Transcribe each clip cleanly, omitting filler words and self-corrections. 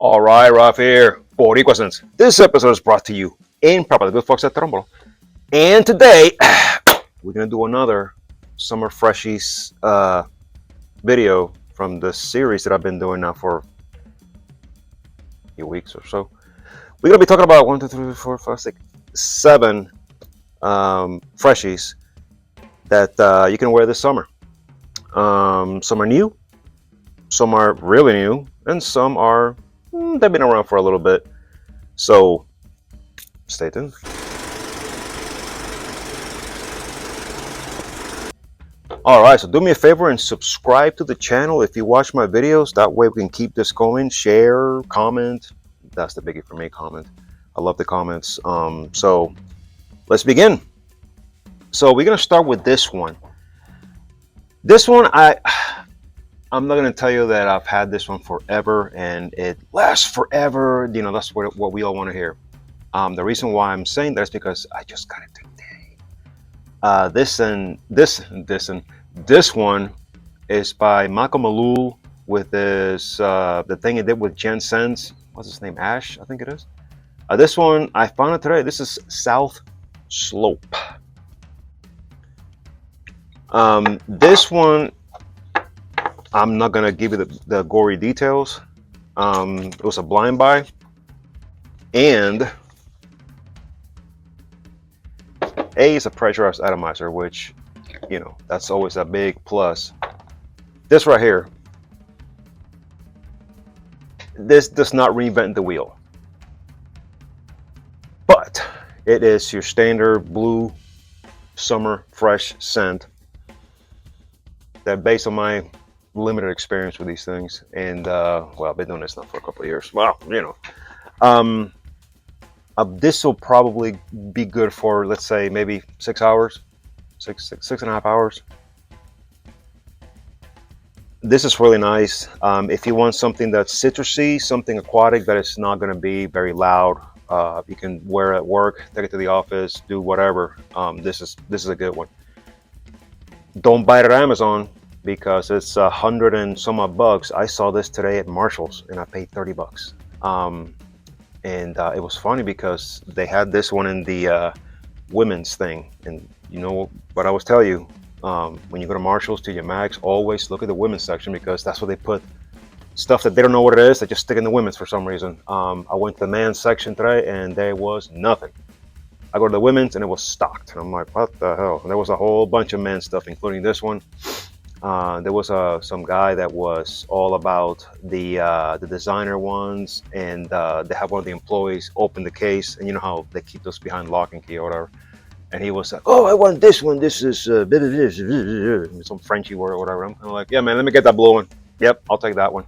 All right, Ralph here, Boricua Sense. This episode is brought to you in part by the good folks at Trumbull. And today, we're going to do another Summer Freshies video from the series that I've been doing now for a few weeks or so. We're going to be talking about 1, 2, 3, 4, 5, 6, 7 Freshies that you can wear this summer. Some are new, some are really new, and some are they've been around for a little bit, so stay tuned. All right, so do me a favor and subscribe to the channel if you watch my videos. That way we can keep this going. Share, comment. That's the biggie for me, comment. I love the comments. So let's begin. So we're gonna start with this one. This one, I'm not going to tell you that I've had this one forever and it lasts forever. You know, that's what we all want to hear. The reason why I'm saying that is because I just got it today. This one is by Malul with this the thing he did with Jen Sens. What's his name? Ash, I think it is. This one I found it today. This is South Slope. This one, I'm not gonna give you the gory details. It was a blind buy, and it's a pressurized atomizer, which, you know, that's always a big plus. This right here, this does not reinvent the wheel, but it is your standard blue summer fresh scent that, based on my limited experience with these things, and well, I've been doing this now for a couple of years. Well, you know, this will probably be good for, let's say, maybe 6 hours, six and a half hours. This is really nice. If you want something that's citrusy, something aquatic that is not going to be very loud, you can wear it at work, take it to the office, do whatever. This is a good one. Don't buy it at Amazon, because it's 100 and some odd bucks. I saw this today at Marshall's and I paid 30 bucks. And it was funny because they had this one in the women's thing. And you know what I always tell you, when you go to Marshall's, TJ Maxx, always look at the women's section, because that's where they put stuff that they don't know what it is. They just stick in the women's for some reason. I went to the men's section today and there was nothing. I go to the women's and it was stocked. And I'm like, what the hell? And there was a whole bunch of men's stuff, including this one. There was some guy that was all about the designer ones, and they have one of the employees open the case, and you know how they keep those behind lock and key or whatever. And he was like, "Oh, I want this one. This is some Frenchy word or whatever." I'm kind of like, "Yeah, man, let me get that blue one. Yep, I'll take that one."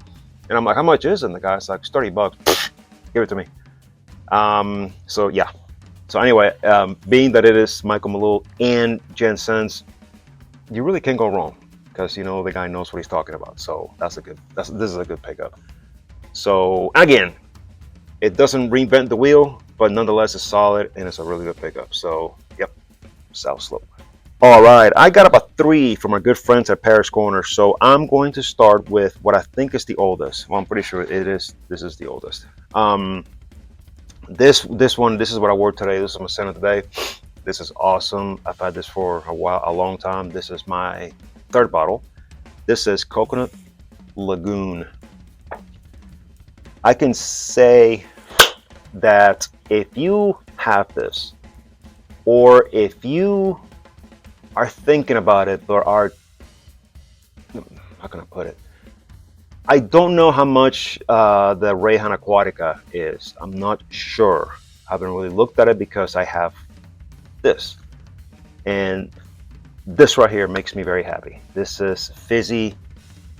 And I'm like, "How much is it?" And the guy's like, "30 bucks. Give it to me." So yeah. So anyway, being that it is Michael Malul and Jen Sens, you really can't go wrong, because you know the guy knows what he's talking about. So this is a good pickup. So again, it doesn't reinvent the wheel, but nonetheless it's solid and it's a really good pickup. So yep, South Slope. All right, I got about 3 from our good friends at Paris Corner. So I'm going to start with what I think is the oldest. Well, I'm pretty sure it is. This is the oldest. This is what I wore today. This is my center today. This is awesome. I've had this for a long time. This is my 3rd bottle. This is Coconut Lagoon. I can say that if you have this, or if you are thinking about it, but are, how can I put it? I don't know how much the Rayhan Aquatica is. I'm not sure. I haven't really looked at it because I have this. And this right here makes me very happy. This is fizzy,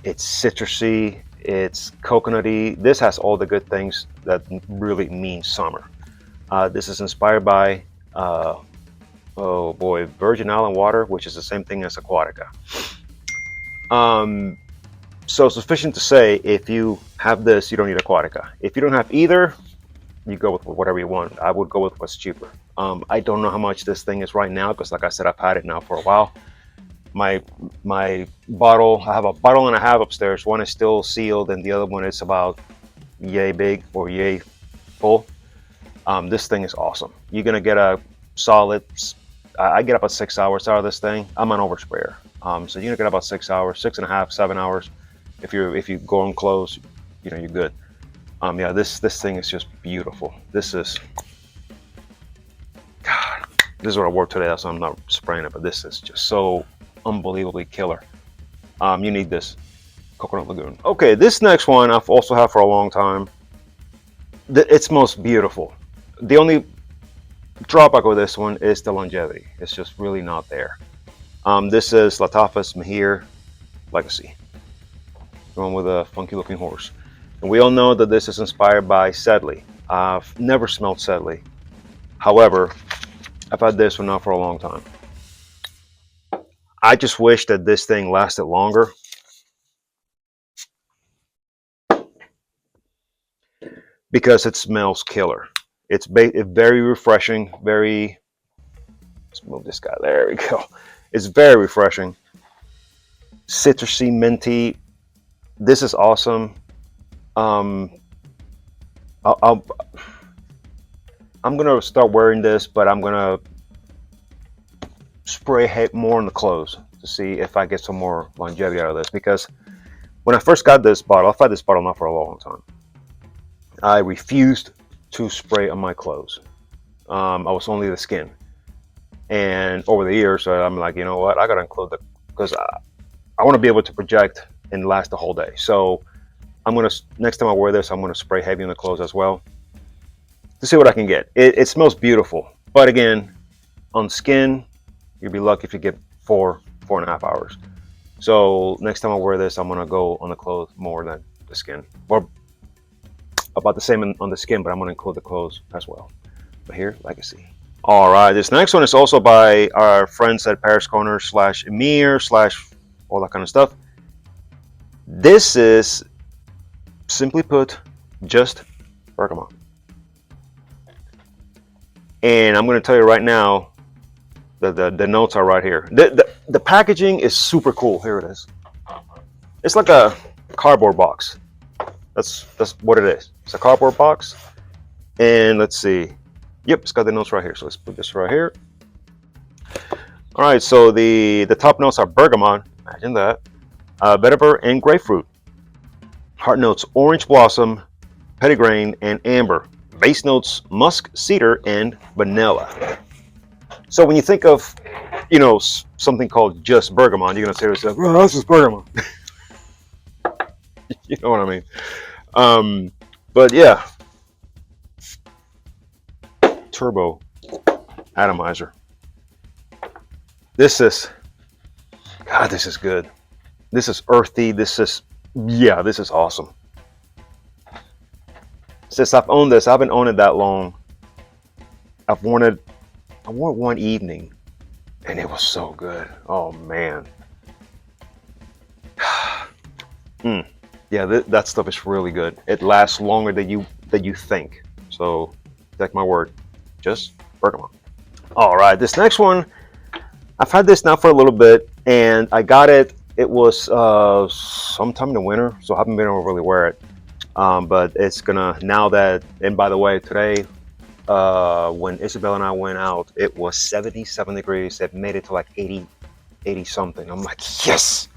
it's citrusy, it's coconutty. This has all the good things that really mean summer. This is inspired by, oh boy, Virgin Island water, which is the same thing as Aquatica. So sufficient to say, if you have this, you don't need Aquatica. If you don't have either, you go with whatever you want. I would go with what's cheaper. I don't know how much this thing is right now, because like I said, I've had it now for a while. My bottle, I have a bottle and a half upstairs. One is still sealed and the other one is about yay big or yay full. This thing is awesome. You're gonna get a solid. I get about 6 hours out of this thing. I'm an oversprayer, so you're gonna get about 6 hours, 6.5, 7 hours. If you go on close, you know you're good. Yeah, this thing is just beautiful. This is God. This is what I wore today. That's why I'm not spraying it. But this is just so unbelievably killer. You need this Coconut Lagoon. Okay, this next one I've also had for a long time. It's most beautiful. The only drawback with this one is the longevity. It's just really not there. This is Latafas Mahir Legacy, the one with a funky looking horse. And we all know that this is inspired by Sedley. I've never smelled Sedley. However, I've had this one now for a long time. I just wish that this thing lasted longer. Because it smells killer. It's very refreshing, very, let's move this guy, there we go. It's very refreshing. Citrusy, minty. This is awesome. I'm gonna start wearing this, but I'm gonna spray more on the clothes to see if I get some more longevity out of this. Because when I first got this bottle, I've had this bottle now for a long time. I refused to spray on my clothes. I was only the skin. And over the years, I'm like, you know what? I gotta include the, because I want to be able to project and last the whole day. So I'm gonna, next time I wear this, I'm gonna spray heavy on the clothes as well to see what I can get. It smells beautiful, but again, on skin, you'd be lucky if you get 4.5 hours. So next time I wear this, I'm gonna go on the clothes more than the skin, or about the same on the skin, but I'm gonna include the clothes as well. But here, Legacy. All right, this next one is also by our friends at Paris Corner / Emir / all that kind of stuff. This is, simply put, just bergamot. And I'm going to tell you right now, the notes are right here. The packaging is super cool. Here it is. It's like a cardboard box. That's what it is. It's a cardboard box. And let's see. Yep, it's got the notes right here. So let's put this right here. All right, so the top notes are bergamot. Imagine that. Vetiver and grapefruit. Heart notes, orange blossom, petitgrain, and amber. Base notes, musk, cedar, and vanilla. So when you think of, you know, something called just bergamot, you're gonna say to yourself, "Oh, this is bergamot." You know what I mean? But yeah, turbo atomizer. This is, God, this is good. This is earthy. This is, yeah, this is awesome. Since I've owned this, I haven't owned it that long. I wore it one evening, and it was so good. Oh man. Yeah, that stuff is really good. It lasts longer than you think. So, take my word, just bergamot. All right, this next one, I've had this now for a little bit, and I got it. It was sometime in the winter, so I haven't been able to really wear it. But it's gonna, now that, and by the way, today, when Isabel and I went out, it was 77 degrees. It made it to like 80 something. I'm like, yes.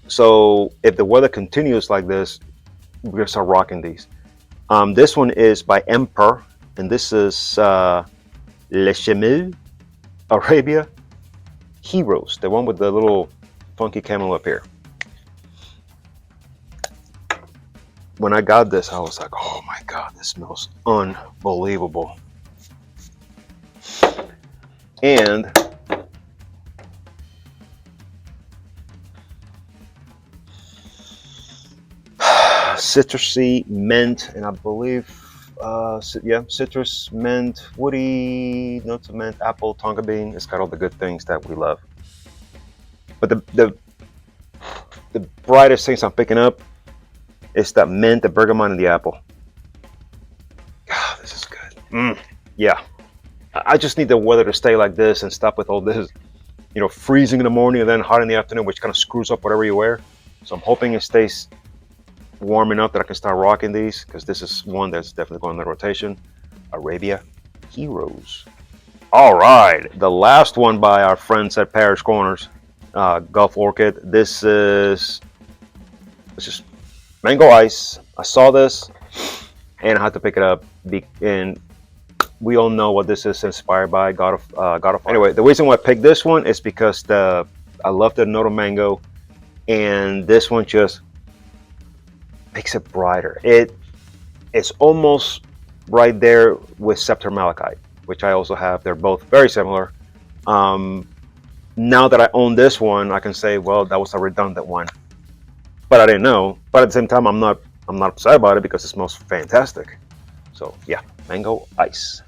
So if the weather continues like this, we're gonna start rocking these. This one is by Emperor, and this is Le Chemil Arabia Heroes, the one with the little funky camel up here. When I got this, I was like, oh my God, this smells unbelievable. And citrusy, mint, and I believe, yeah, citrus, mint, woody, notes of mint, apple, tonka bean. It's got all the good things that we love. But the brightest things I'm picking up is that mint, the bergamot, and the apple. God, this is good. Yeah, I just need the weather to stay like this and stop with all this, you know, freezing in the morning and then hot in the afternoon, which kind of screws up whatever you wear. So I'm hoping it stays warm enough that I can start rocking these, because this is one that's definitely going in the rotation. Arabia Heroes. All right, the last one by our friends at Parish Corners, Gulf Orchid. It's just mango ice. I saw this and I had to pick it up. And we all know what this is inspired by, God of Fire. Anyway, the reason why I picked this one is because I love the note of mango, and this one just makes it brighter. It's almost right there with Scepter Malachite, which I also have. They're both very similar. Now that I own this one, I can say, well, that was a redundant one, but I didn't know. But at the same time, I'm not upset about it because it smells fantastic. So yeah, mango ice.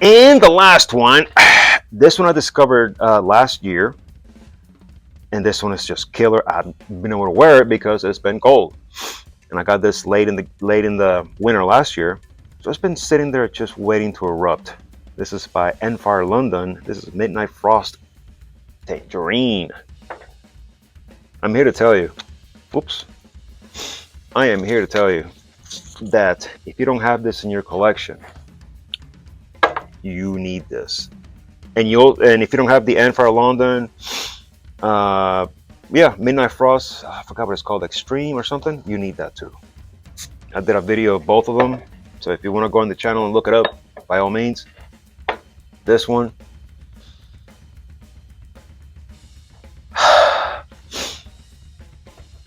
And the last one, this one I discovered last year, and this one is just killer. I've been able to wear it because it's been cold, and I got this late in the winter last year, so it's been sitting there just waiting to erupt. This is by Enfire London. This is Midnight Frost Tangerine. I'm here to tell you, whoops, I am here to tell you that if you don't have this in your collection, you need this. And if you don't have the Enfire London, yeah, Midnight Frost, I forgot what it's called, Extreme or something, you need that too. I did a video of both of them, so if you want to go on the channel and look it up, by all means. This one,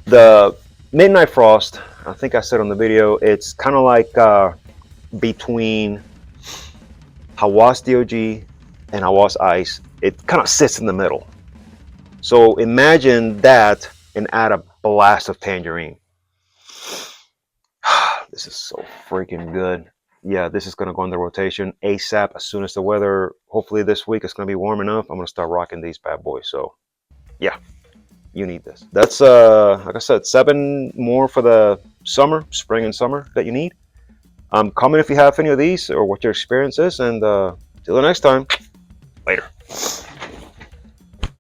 the Midnight Frost, I think I said on the video, it's kind of like between Hawas DOG and Hawas Ice. It kind of sits in the middle. So imagine that and add a blast of tangerine. This is so freaking good. Yeah, this is going to go in the rotation ASAP as soon as the weather, hopefully this week, it's going to be warm enough. I'm going to start rocking these bad boys. So yeah, you need this. That's, like I said, 7 more for the summer, spring and summer that you need. Comment if you have any of these or what your experience is. And till the next time, later.